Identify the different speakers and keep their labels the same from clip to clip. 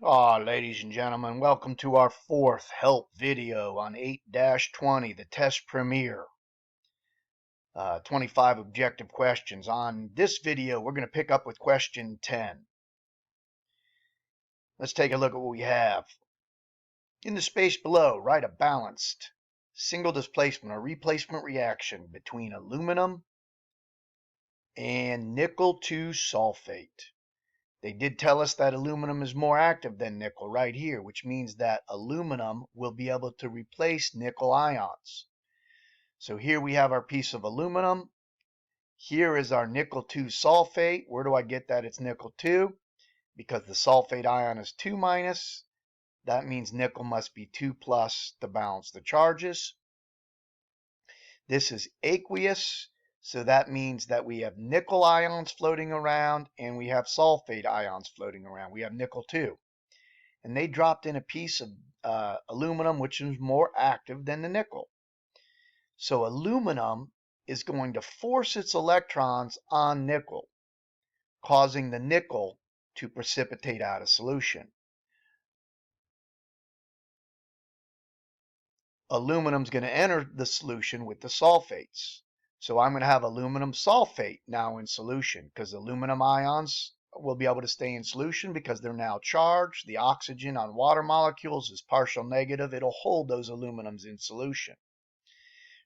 Speaker 1: Ladies and gentlemen, welcome to our fourth help video on 8-20, the test premiere. 25 objective questions. On this video, we're going to pick up with question 10. Let's take a look at what we have. In the space below, write a balanced single displacement or replacement reaction between aluminum and nickel 2 sulfate. They did tell us that aluminum is more active than nickel right here, which means that aluminum will be able to replace nickel ions. So here we have our piece of aluminum. Here is our nickel 2 sulfate. Where do I get that it's nickel 2? Because the sulfate ion is 2 minus. That means nickel must be 2 plus to balance the charges. This is aqueous. So that means that we have nickel ions floating around and we have sulfate ions floating around. We have nickel 2. And they dropped in a piece of aluminum which is more active than the nickel. So aluminum is going to force its electrons on nickel, causing the nickel to precipitate out of solution. Aluminum is going to enter the solution with the sulfates. So I'm going to have aluminum sulfate now in solution because aluminum ions will be able to stay in solution because they're now charged. The oxygen on water molecules is partial negative. It'll hold those aluminums in solution.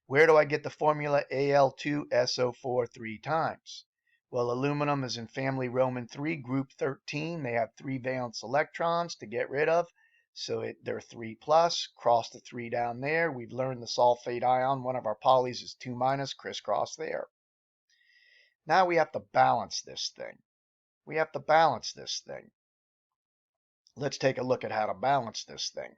Speaker 1: Where do I get the formula Al2SO4 3 times? Well, aluminum is in family Roman 3, group 13. They have 3 valence electrons to get rid of. So they're 3 plus. Cross the 3 down there. We've learned the sulfate ion. One of our polys is 2 minus. Crisscross there. Now we have to balance this thing. Let's take a look at how to balance this thing.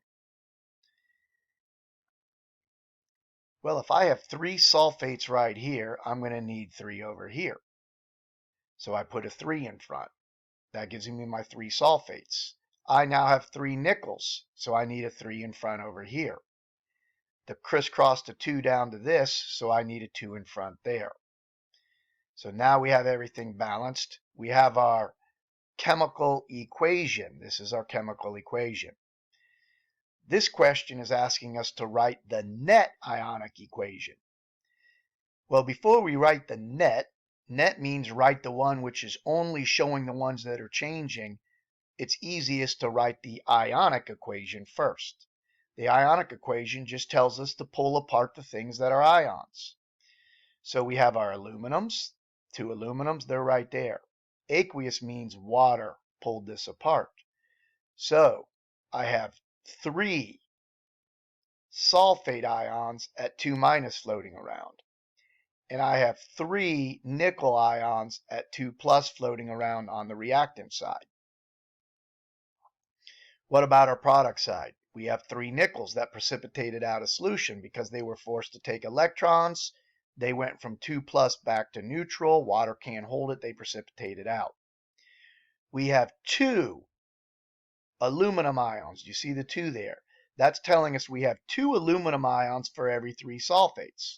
Speaker 1: Well, if I have 3 sulfates right here, I'm going to need 3 over here. So I put a 3 in front. That gives me my 3 sulfates. I now have 3 nickels, so I need a 3 in front over here. The crisscross the 2 down to this, so I need a 2 in front there. So now we have everything balanced. We have our chemical equation. This is our chemical equation. This question is asking us to write the net ionic equation. Well, before we write the net means write the one which is only showing the ones that are changing. It's easiest to write the ionic equation first. The ionic equation just tells us to pull apart the things that are ions. So we have our aluminums, 2 aluminums, they're right there. Aqueous means water pulled this apart. So I have 3 sulfate ions at 2 minus floating around. And I have 3 nickel ions at 2 plus floating around on the reactant side. What about our product side? We have 3 nickels that precipitated out of solution because they were forced to take electrons. They went from 2 plus back to neutral. Water can't hold it. They precipitated out. We have 2 aluminum ions. You see the 2 there? That's telling us we have 2 aluminum ions for every 3 sulfates.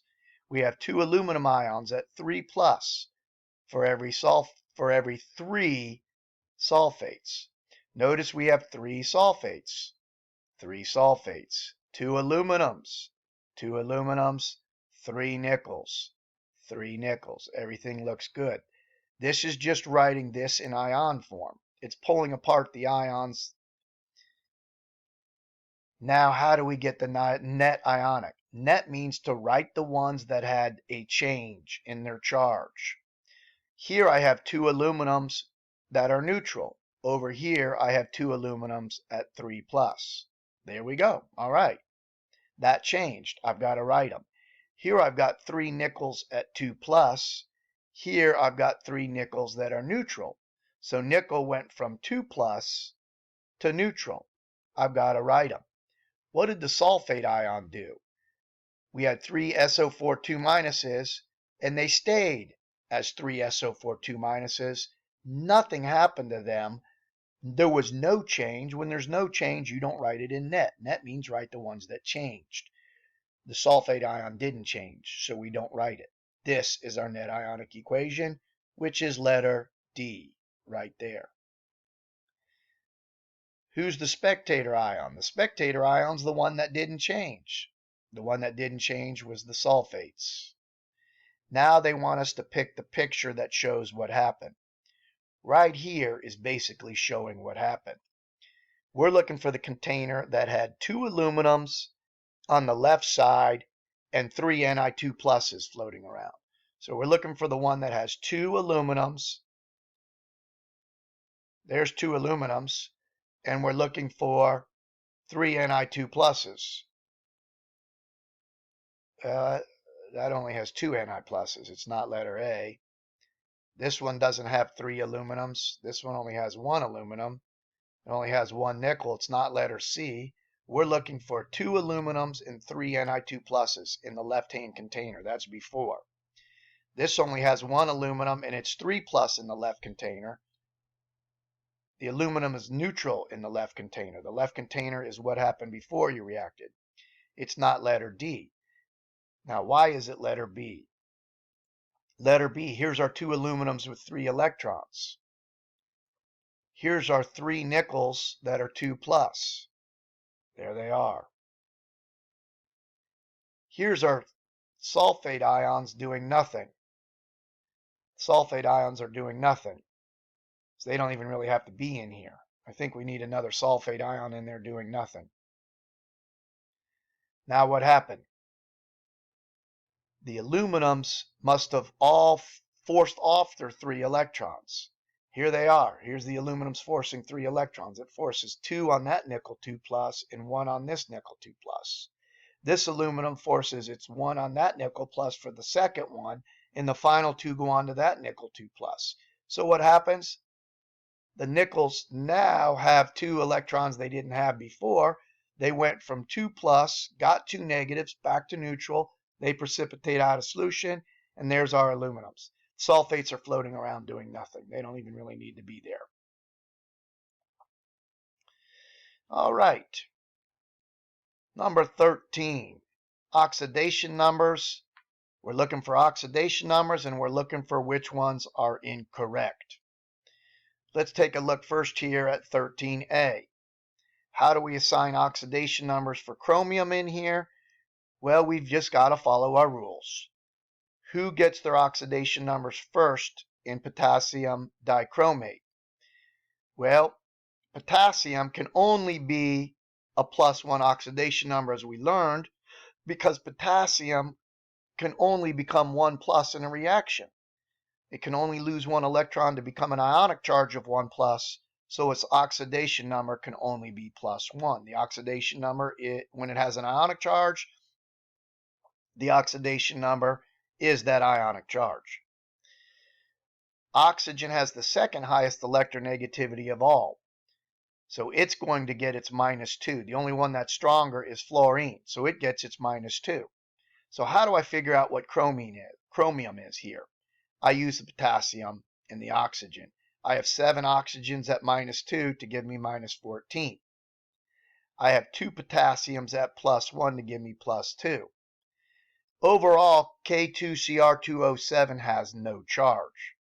Speaker 1: We have 2 aluminum ions at 3 plus for every 3 sulfates. Notice we have 3 sulfates, 2 aluminums, 3 nickels, 3 nickels. Everything looks good. This is just writing this in ion form. It's pulling apart the ions. Now, how do we get the net ionic? Net means to write the ones that had a change in their charge. Here I have 2 aluminums that are neutral. Over here, I have 2 aluminums at 3 plus. There we go. All right. That changed. I've got to write them. Here I've got 3 nickels at 2 plus. Here I've got 3 nickels that are neutral. So nickel went from 2 plus to neutral. I've got to write them. What did the sulfate ion do? We had 3 SO4 2 minuses, and they stayed as 3 SO4 2 minuses. Nothing happened to them. There was no change. When there's no change, you don't write it in net. Net means write the ones that changed. The sulfate ion didn't change, so we don't write it. This is our net ionic equation, which is letter D right there. Who's the spectator ion? The spectator ion's the one that didn't change. The one that didn't change was the sulfates. Now they want us to pick the picture that shows what happened. Right here is basically showing what happened. We're looking for the container that had 2 aluminums on the left side and 3 Ni2 pluses floating around. So we're looking for the one that has 2 aluminums. There's 2 aluminums. And we're looking for 3 Ni2 pluses. That only has 2 Ni pluses. It's not letter A. This one doesn't have 3 aluminums. This one only has 1 aluminum. It only has 1 nickel. It's not letter C. We're looking for 2 aluminums and 3 Ni2 pluses in the left-hand container. That's before. This only has 1 aluminum and it's 3 plus in the left container. The aluminum is neutral in the left container. The left container is what happened before you reacted. It's not letter D. Now, why is it letter B? Letter B, here's our 2 aluminums with 3 electrons. Here's our 3 nickels that are 2 plus. There they are. Here's our sulfate ions doing nothing. Sulfate ions are doing nothing. So they don't even really have to be in here. I think we need another sulfate ion in there doing nothing. Now what happened? The aluminums must have all forced off their 3 electrons. Here they are. Here's the aluminums forcing 3 electrons. It forces 2 on that nickel 2 plus and 1 on this nickel 2 plus. This aluminum forces its 1 on that nickel plus for the second one, and the final 2 go on to that nickel 2 plus. So what happens? The nickels now have 2 electrons they didn't have before. They went from 2 plus, got 2 negatives, back to neutral. They precipitate out of solution, and there's our aluminums. Sulfates are floating around doing nothing. They don't even really need to be there. All right. Number 13, oxidation numbers. We're looking for oxidation numbers, and we're looking for which ones are incorrect. Let's take a look first here at 13A. How do we assign oxidation numbers for chromium in here? Well, we've just got to follow our rules. Who gets their oxidation numbers first in potassium dichromate? Well, potassium can only be a +1 oxidation number, as we learned, because potassium can only become 1 plus in a reaction. It can only lose 1 electron to become an ionic charge of 1 plus, so its oxidation number can only be +1. The oxidation number, when it has an ionic charge, the oxidation number is that ionic charge. Oxygen has the second highest electronegativity of all, so it's going to get its -2. The only one that's stronger is fluorine, so it gets its -2. So how do I figure out what chromium is here? I use the potassium and the oxygen. I have 7 oxygens at -2 to give me -14. I have 2 potassiums at +1 to give me +2. Overall, K2Cr2O7 has no charge.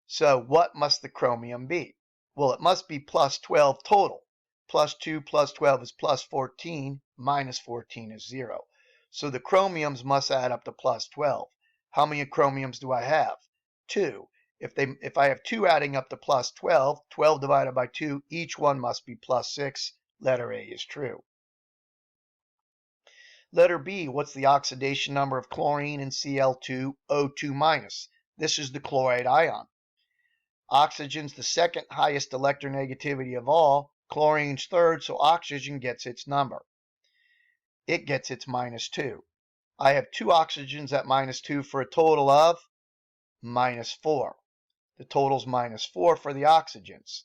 Speaker 1: So what must the chromium be? Well, it must be +12 total. +2 plus 12 is +14, -14 is 0. So the chromiums must add up to +12. How many chromiums do I have? 2. If I have 2 adding up to +12, 12 divided by 2, each one must be +6. Letter A is true. Letter B, what's the oxidation number of chlorine and Cl2O2-? This is the chloride ion. Oxygen's the second highest electronegativity of all. Chlorine's third, so oxygen gets its number. It gets its -2. I have 2 oxygens at -2 for a total of -4. The total's -4 for the oxygens.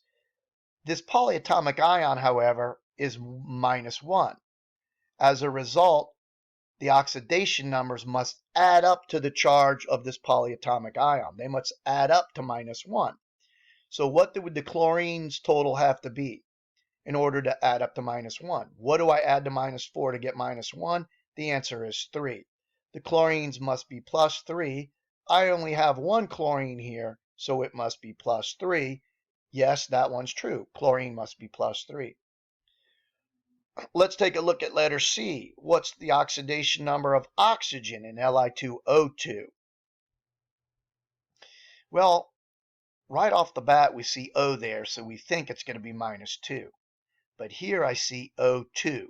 Speaker 1: This polyatomic ion, however, is -1. As a result, the oxidation numbers must add up to the charge of this polyatomic ion. They must add up to -1. So what would the chlorine's total have to be in order to add up to -1? What do I add to -4 to get -1? The answer is 3. The chlorines must be +3. I only have 1 chlorine here, so it must be +3. Yes, that one's true. Chlorine must be +3. Let's take a look at letter C. What's the oxidation number of oxygen in Li2O2? Well, right off the bat, we see O there, so we think it's going to be -2. But here I see O2.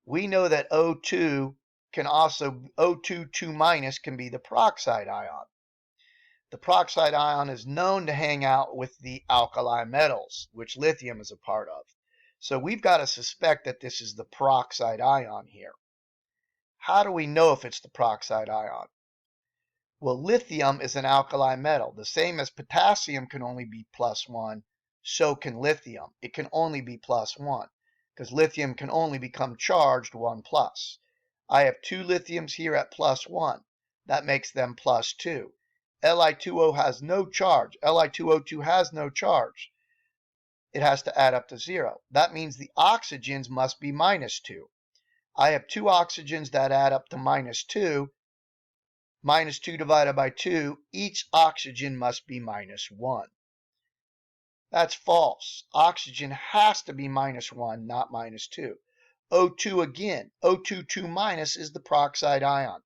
Speaker 1: We know that O2 can also, O2 2- can be the peroxide ion. The peroxide ion is known to hang out with the alkali metals, which lithium is a part of. So we've got to suspect that this is the peroxide ion here. How do we know if it's the peroxide ion? Well, lithium is an alkali metal. The same as potassium can only be +1, so can lithium. It can only be +1 because lithium can only become charged 1+. I have 2 lithiums here at +1. That makes them +2. Li2O has no charge. Li2O2 has no charge. It has to add up to 0. That means the oxygens must be -2. I have 2 oxygens that add up to -2. -2 divided by 2, each oxygen must be -1. That's false. Oxygen has to be -1, not -2. O2 again. O2 2- is the peroxide ion.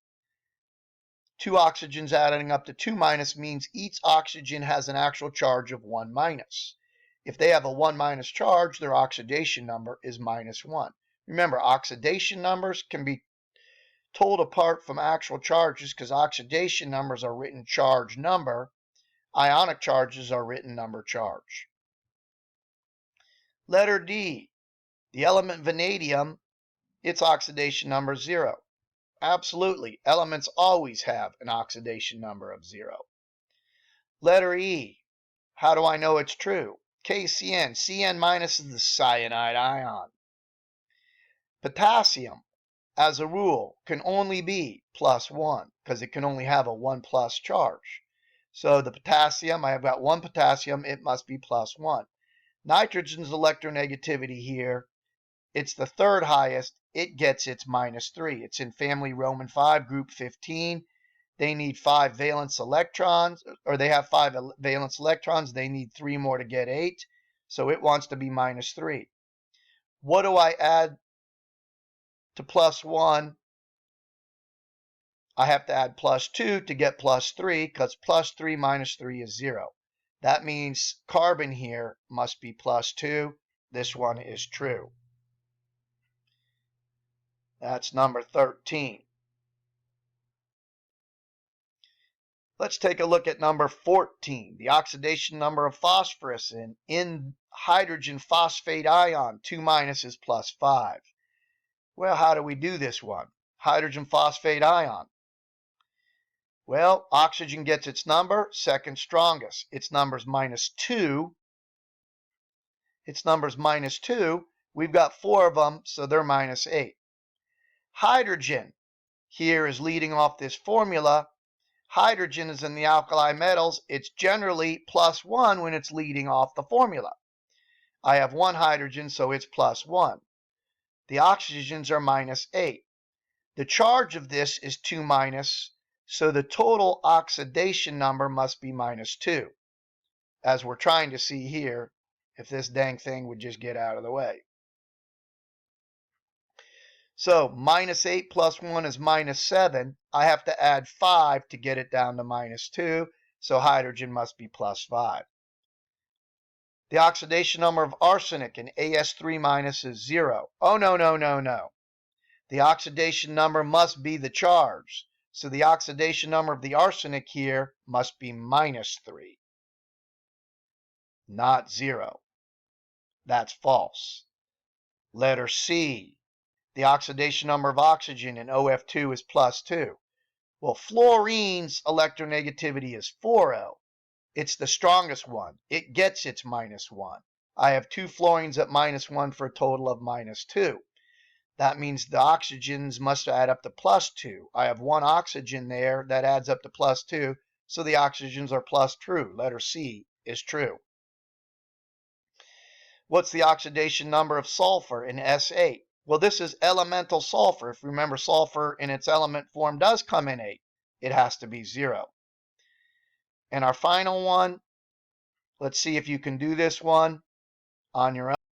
Speaker 1: 2 oxygens adding up to 2- means each oxygen has an actual charge of 1-. If they have a 1- charge, their oxidation number is -1. Remember, oxidation numbers can be told apart from actual charges because oxidation numbers are written charge number. Ionic charges are written number charge. Letter D. The element vanadium, its oxidation number is 0. Absolutely. Elements always have an oxidation number of 0. Letter E. How do I know it's true? KCN. Cn- is the cyanide ion. Potassium, as a rule, can only be +1 because it can only have a 1+ charge. So the potassium, I have got 1 potassium, it must be +1. Nitrogen's electronegativity here, it's the 3rd highest. It gets its -3. It's in family Roman 5, group 15. They need 5 valence electrons, or they have 5 valence electrons. They need 3 more to get 8. So it wants to be -3. What do I add to +1? I have to add +2 to get +3 because +3 - 3 is 0. That means carbon here must be +2. This one is true. That's number 13. Let's take a look at number 14, the oxidation number of phosphorus in hydrogen phosphate ion. 2- is +5. Well, how do we do this one? Hydrogen phosphate ion. Well, oxygen gets its number, second strongest. Its number's -2. Its number's -2. We've got 4 of them, so they're -8. Hydrogen here is leading off this formula. Hydrogen is in the alkali metals. It's generally +1 when it's leading off the formula. I have 1 hydrogen, so it's +1. The oxygens are -8. The charge of this is 2-, so the total oxidation number must be -2, as we're trying to see here, if this dang thing would just get out of the way. So -8 + 1 is -7. I have to add 5 to get it down to -2, so hydrogen must be +5. The oxidation number of arsenic in As3- is 0. Oh, no, no, no, no. The oxidation number must be the charge. So the oxidation number of the arsenic here must be -3, not 0. That's false. Letter C. The oxidation number of oxygen in OF2 is +2. Well, fluorine's electronegativity is 4O. It's the strongest one. It gets its -1. I have 2 fluorines at -1 for a total of -2. That means the oxygens must add up to +2. I have 1 oxygen there that adds up to +2, so the oxygens are +true. Letter C is true. What's the oxidation number of sulfur in S8? Well, this is elemental sulfur. If you remember, sulfur in its element form does come in 8. It has to be 0. And our final one, Let's see if you can do this one on your own.